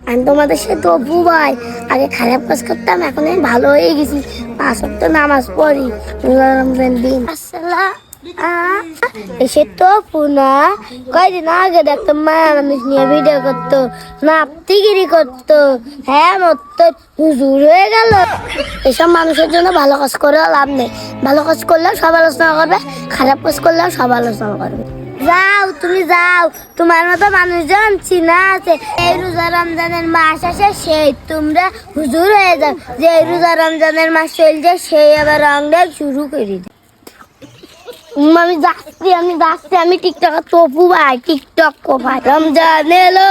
আমি তোমাদের সে তপু ভাই, আগে খারাপ কাজ করতাম, এখন আমি ভালো হয়ে গেছি। 5 ওয়াক্ত নামাজ পড়ি রোজা রমজান দিন। এসে তপু না, কয়দিন আগে দেখতাম মায়া মানুষ নিয়ে ভিডিও করতো, নাপতিগিরি করতো, হ্যাঁ মতো হুজুর হয়ে গেল। এসব মানুষের জন্য ভালো কাজ করেও লাভ নেই। ভালো কাজ করলেও সব আলোচনা করবে, খারাপ কাজ করলেও সব আলোচনা করবে। যাও তুমি যাও, তোমার মতো মানুষজন চিনা আছে। এই রোজা রমজানের মাস আসে সেই তোমরা হুজুর হয়ে যাও, যে রোজা রমজানের মাস চলছে সেই আবার রংটা শুরু করে দেয়। আমি টিকটক তপু ভাই, টিকটক ভাই। রমজান এলো,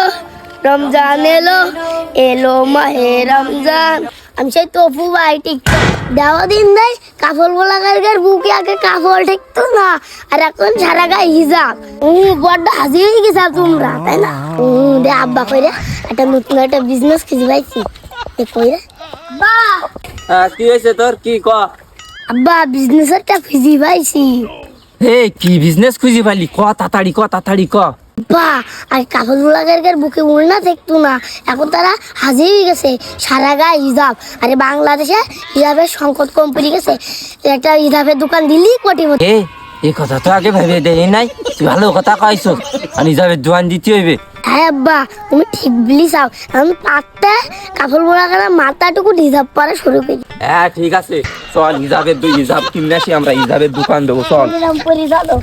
রমজান এলো, এলো মাহে রমজান। আমি সেই তপু ভাই, টিকটক দেওয়া দিন দেয়। কাপড় গোলাকার বুকে আগে কাপড় ঠেকতো না, আর এখন সারা গায়ে হিজাব। বড্ড হাজি হয়ে গেছে তোমরা, তাই না? দে আব্বা কইরা একটা নতুন একটা বিজনেস খুঁজে পাইছি। কইরা বাহ, কি হয়েছে তোর? কি ক আব্বা, বিজনেস একটা খুঁজে পাইছি। হে, কি বিজনেস খুঁজি পালি? ক তাড়াতাড়ি ক, তাড়াতাড়ি ক। বা আর কাপড় গোলাকার বুকে উড়না দেখতো না, এখন তারা হাজির হয়ে গেছে, সারা গায়ে হিজাব। আরে বাংলাদেশে হিজাবের সংকট কম পড়ে গেছে, একটা হিজাবের দোকান দিলি কোটি মতো। এই কথা তো আগে ভেবে দেই নাই, তুই ভালো কথা কইছ। আমি যাবে দোয়ান দিতে হইবে। হ্যাঁ আব্বা, তুমি ঠিক বলি চাও। আমি পাকতে কাপড় গোলাকার মাথাটুকু হিজাব পরা শুরু করি। হ্যাঁ ঠিক আছে, চল হিজাবের হিজাব কিনে আসি, আমরা হিজাবের দোকান দেবো, চল। পরি চলো।